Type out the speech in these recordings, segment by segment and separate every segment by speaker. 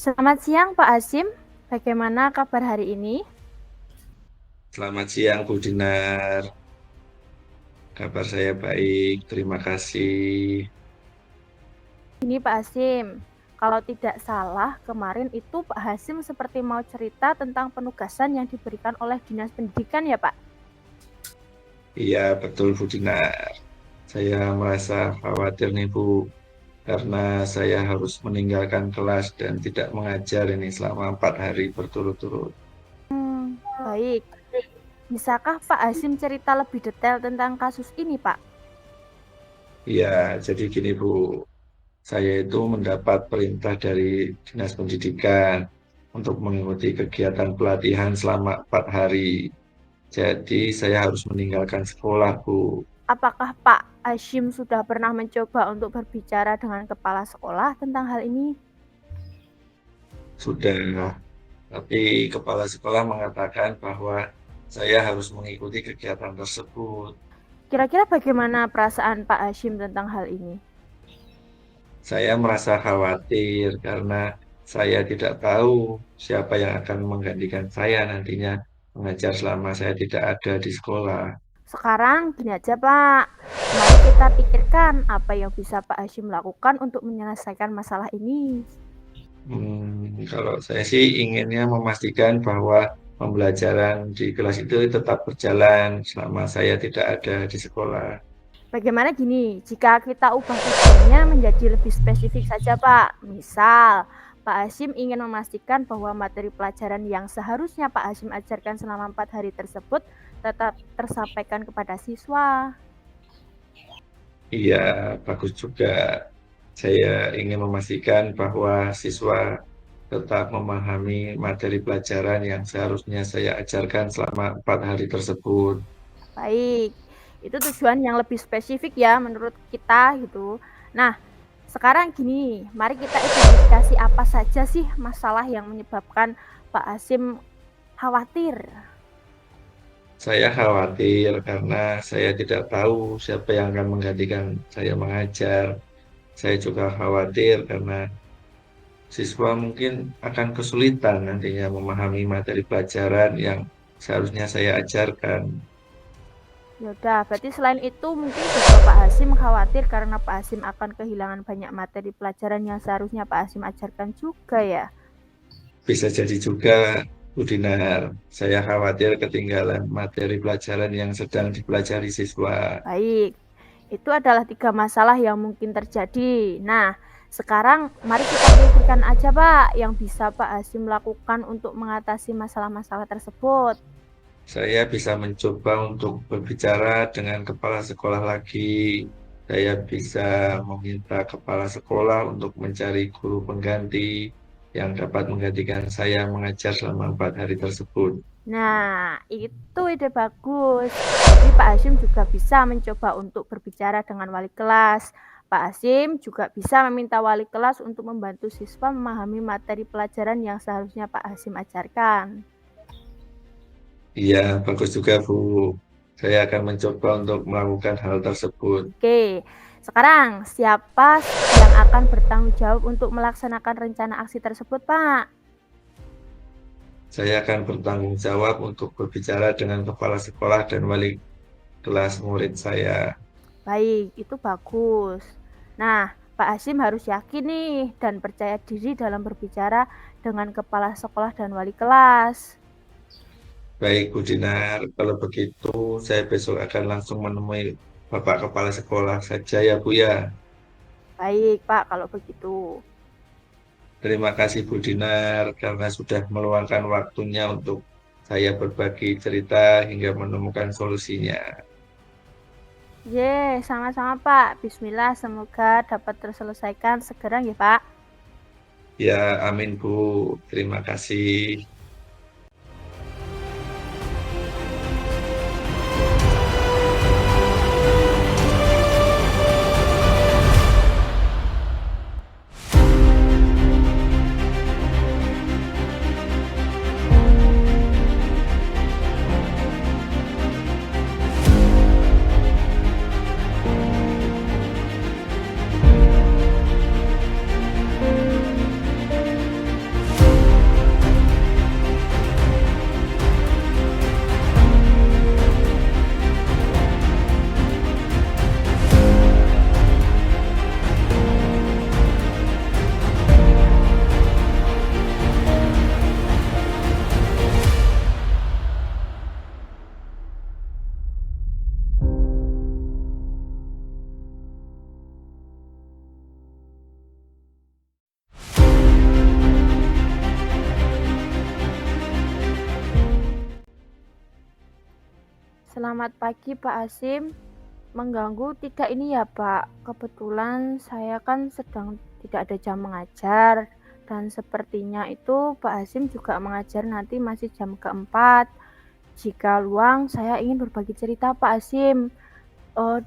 Speaker 1: Selamat siang Pak Hasyim, bagaimana kabar hari ini?
Speaker 2: Selamat siang Bu Dinar, kabar saya baik, terima kasih.
Speaker 1: Ini Pak Hasyim, kalau tidak salah kemarin itu Pak Hasyim seperti mau cerita tentang penugasan yang diberikan oleh Dinas Pendidikan ya Pak?
Speaker 2: Iya betul Bu Dinar, saya merasa khawatir nih Bu, karena saya harus meninggalkan kelas dan tidak mengajar ini selama 4 hari berturut-turut.
Speaker 1: Baik, bisakah Pak Hasyim cerita lebih detail tentang kasus ini Pak?
Speaker 2: Iya, jadi gini Bu, saya itu mendapat perintah dari Dinas Pendidikan untuk mengikuti kegiatan pelatihan selama 4 hari. Jadi saya harus meninggalkan sekolah Bu.
Speaker 1: Apakah Pak Hasyim sudah pernah mencoba untuk berbicara dengan kepala sekolah tentang hal ini?
Speaker 2: Sudah, tapi kepala sekolah mengatakan bahwa saya harus mengikuti kegiatan tersebut.
Speaker 1: Kira-kira bagaimana perasaan Pak Hasyim tentang hal ini?
Speaker 2: Saya merasa khawatir karena saya tidak tahu siapa yang akan menggantikan saya nantinya mengajar selama saya tidak ada di sekolah.
Speaker 1: Sekarang gini aja Pak, mari kita pikirkan apa yang bisa Pak Hasyim lakukan untuk menyelesaikan masalah ini.
Speaker 2: Kalau saya sih inginnya memastikan bahwa pembelajaran di kelas itu tetap berjalan selama saya tidak ada di sekolah.
Speaker 1: Bagaimana gini, jika kita ubah tujuannya menjadi lebih spesifik saja Pak. Misal, Pak Hasyim ingin memastikan bahwa materi pelajaran yang seharusnya Pak Hasyim ajarkan selama 4 hari tersebut tetap tersampaikan kepada siswa.
Speaker 2: Iya, bagus juga. Saya ingin memastikan bahwa siswa tetap memahami materi pelajaran yang seharusnya saya ajarkan selama 4 hari tersebut.
Speaker 1: Baik, itu tujuan yang lebih spesifik ya menurut kita gitu. Nah, sekarang gini, mari kita identifikasi apa saja sih masalah yang menyebabkan Pak Hasyim khawatir.
Speaker 2: Saya khawatir karena saya tidak tahu siapa yang akan menggantikan saya mengajar. Saya juga khawatir karena siswa mungkin akan kesulitan nantinya memahami materi pelajaran yang seharusnya saya ajarkan.
Speaker 1: Ya udah, berarti selain itu mungkin juga Pak Hasyim khawatir karena Pak Hasyim akan kehilangan banyak materi pelajaran yang seharusnya Pak Hasyim ajarkan juga ya.
Speaker 2: Bisa jadi juga, Bu Dinar, saya khawatir ketinggalan materi pelajaran yang sedang dipelajari siswa.
Speaker 1: Baik, itu adalah 3 masalah yang mungkin terjadi. Nah, sekarang mari kita pikirkan aja Pak yang bisa Pak Hasyim lakukan untuk mengatasi masalah-masalah tersebut.
Speaker 2: Saya bisa mencoba untuk berbicara dengan kepala sekolah lagi. Saya bisa meminta kepala sekolah untuk mencari guru pengganti yang dapat menggantikan saya mengajar selama 4 hari tersebut.
Speaker 1: Nah, itu ide bagus. Jadi Pak Hasyim juga bisa mencoba untuk berbicara dengan wali kelas. Pak Hasyim juga bisa meminta wali kelas untuk membantu siswa memahami materi pelajaran yang seharusnya Pak Hasyim ajarkan.
Speaker 2: Iya, bagus juga, Bu. Saya akan mencoba untuk melakukan hal tersebut.
Speaker 1: Oke, sekarang siapa yang akan bertanggung jawab untuk melaksanakan rencana aksi tersebut, Pak?
Speaker 2: Saya akan bertanggung jawab untuk berbicara dengan kepala sekolah dan wali kelas murid saya.
Speaker 1: Baik, itu bagus. Nah, Pak Hasyim harus yakin nih dan percaya diri dalam berbicara dengan kepala sekolah dan wali kelas.
Speaker 2: Baik, Bu Dinar, kalau begitu saya besok akan langsung menemui Bapak Kepala Sekolah saja ya, Bu ya.
Speaker 1: Baik, Pak, kalau begitu.
Speaker 2: Terima kasih Bu Dinar karena sudah meluangkan waktunya untuk saya berbagi cerita hingga menemukan solusinya.
Speaker 1: Sama-sama, Pak. Bismillah, semoga dapat terselesaikan segera ya, Pak.
Speaker 2: Ya, amin Bu. Terima kasih.
Speaker 1: Selamat pagi Pak Hasim. Mengganggu tidak ini ya Pak? Kebetulan saya kan sedang tidak ada jam mengajar dan sepertinya itu Pak Hasim juga mengajar nanti masih jam keempat. Jika luang saya ingin berbagi cerita Pak Hasim.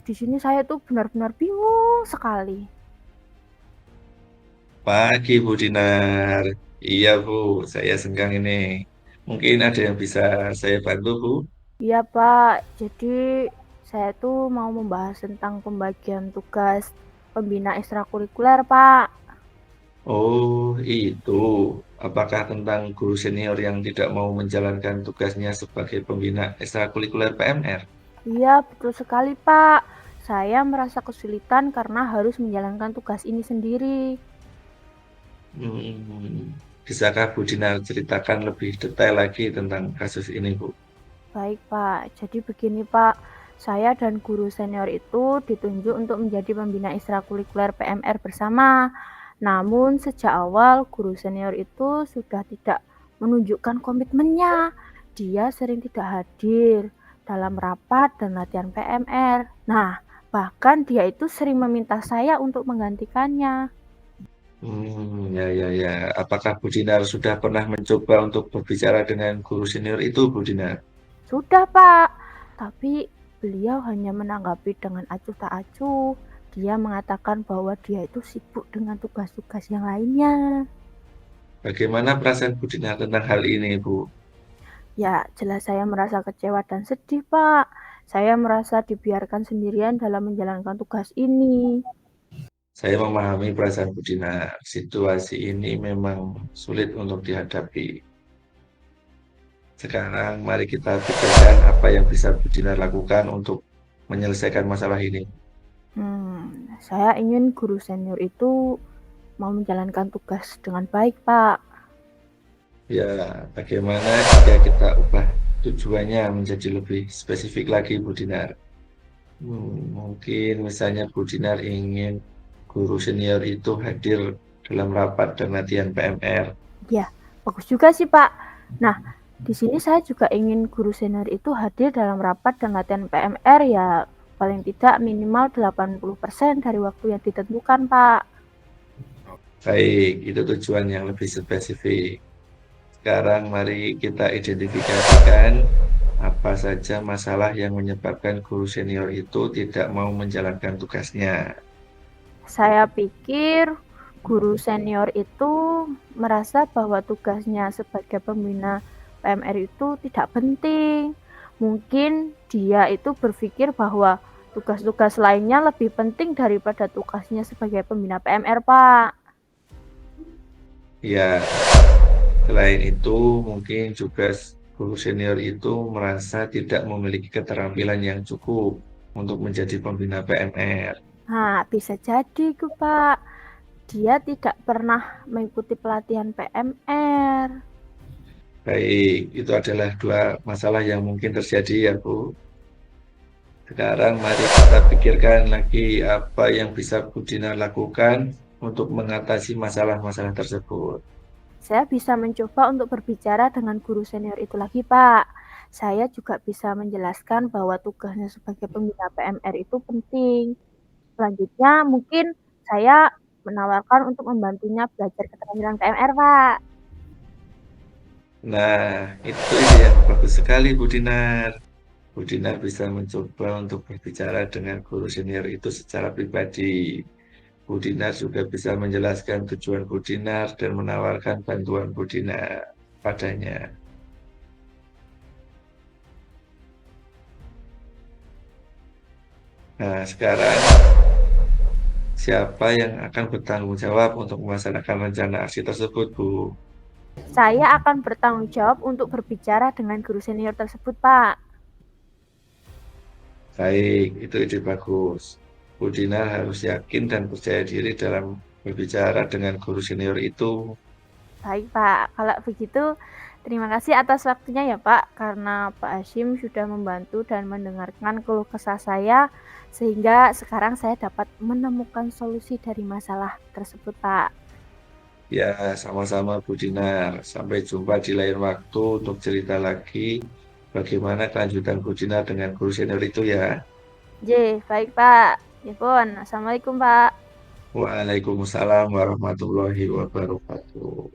Speaker 1: Di sini saya tuh benar-benar bingung sekali.
Speaker 2: Pagi Bu Dinar. Iya Bu, saya senggang ini. Mungkin ada yang bisa saya bantu Bu?
Speaker 1: Iya Pak, jadi saya tuh mau membahas tentang pembagian tugas pembina ekstrakurikuler Pak.
Speaker 2: Oh, itu. Apakah tentang guru senior yang tidak mau menjalankan tugasnya sebagai pembina ekstrakurikuler PMR?
Speaker 1: Iya, betul sekali, Pak. Saya merasa kesulitan karena harus menjalankan tugas ini sendiri.
Speaker 2: Bisakah Bu Dinar ceritakan lebih detail lagi tentang kasus ini Bu?
Speaker 1: Baik, Pak. Jadi begini, Pak. Saya dan guru senior itu ditunjuk untuk menjadi pembina ekstrakurikuler PMR bersama. Namun sejak awal guru senior itu sudah tidak menunjukkan komitmennya. Dia sering tidak hadir dalam rapat dan latihan PMR. Nah, bahkan dia itu sering meminta saya untuk menggantikannya.
Speaker 2: Ya, ya, ya. Apakah Bu Dinar sudah pernah mencoba untuk berbicara dengan guru senior itu, Bu Dinar?
Speaker 1: Sudah, Pak. Tapi beliau hanya menanggapi dengan acuh tak acuh. Dia mengatakan bahwa dia itu sibuk dengan tugas-tugas yang lainnya.
Speaker 2: Bagaimana perasaan Bu Dinar tentang hal ini, Bu?
Speaker 1: Ya, jelas saya merasa kecewa dan sedih, Pak. Saya merasa dibiarkan sendirian dalam menjalankan tugas ini.
Speaker 2: Saya memahami perasaan Bu Dinar. Situasi ini memang sulit untuk dihadapi. Sekarang mari kita pikirkan apa yang bisa Bu Dinar lakukan untuk menyelesaikan masalah ini.
Speaker 1: Saya ingin guru senior itu mau menjalankan tugas dengan baik, Pak.
Speaker 2: Ya, bagaimana jika kita ubah tujuannya menjadi lebih spesifik lagi, Bu Dinar? Mungkin misalnya Bu Dinar ingin guru senior itu hadir dalam rapat dan latihan PMR.
Speaker 1: Ya, bagus juga sih, Pak. Nah, di sini saya juga ingin guru senior itu hadir dalam rapat dan latihan PMR ya paling tidak minimal 80% dari waktu yang ditentukan, Pak.
Speaker 2: Baik, itu tujuan yang lebih spesifik. Sekarang mari kita identifikasikan apa saja masalah yang menyebabkan guru senior itu tidak mau menjalankan tugasnya.
Speaker 1: Saya pikir guru senior itu merasa bahwa tugasnya sebagai pembina PMR itu tidak penting. Mungkin dia itu berpikir bahwa tugas-tugas lainnya lebih penting daripada tugasnya sebagai pembina PMR, Pak.
Speaker 2: Ya, selain itu mungkin juga guru senior itu merasa tidak memiliki keterampilan yang cukup untuk menjadi pembina PMR.
Speaker 1: Nah, bisa jadi tuh, Pak. Dia tidak pernah mengikuti pelatihan PMR.
Speaker 2: Baik, itu adalah dua masalah yang mungkin terjadi ya, Bu. Sekarang mari kita pikirkan lagi apa yang bisa Bu Dina lakukan untuk mengatasi masalah-masalah tersebut.
Speaker 1: Saya bisa mencoba untuk berbicara dengan guru senior itu lagi, Pak. Saya juga bisa menjelaskan bahwa tugasnya sebagai pembina PMR itu penting. Selanjutnya, mungkin saya menawarkan untuk membantunya belajar keterampilan PMR, Pak.
Speaker 2: Nah, itu ide yang bagus sekali, Bu Dinar. Bu Dinar bisa mencoba untuk berbicara dengan guru senior itu secara pribadi. Bu Dinar juga bisa menjelaskan tujuan Bu Dinar dan menawarkan bantuan Bu Dinar padanya. Nah, sekarang siapa yang akan bertanggung jawab untuk melaksanakan rencana aksi tersebut, Bu?
Speaker 1: Saya akan bertanggung jawab untuk berbicara dengan guru senior tersebut, Pak.
Speaker 2: Baik, itu ide bagus. Bu Dinar harus yakin dan percaya diri dalam berbicara dengan guru senior itu.
Speaker 1: Baik, Pak. Kalau begitu, terima kasih atas waktunya ya, Pak. Karena Pak Hashim sudah membantu dan mendengarkan keluh kesah saya, sehingga sekarang saya dapat menemukan solusi dari masalah tersebut, Pak.
Speaker 2: Ya, sama-sama Bu Dinar. Sampai jumpa di lain waktu untuk cerita lagi bagaimana kelanjutan guru Cina dengan guru senior itu ya.
Speaker 1: J, baik Pak. Ya pun, Assalamualaikum Pak.
Speaker 2: Waalaikumsalam warahmatullahi wabarakatuh.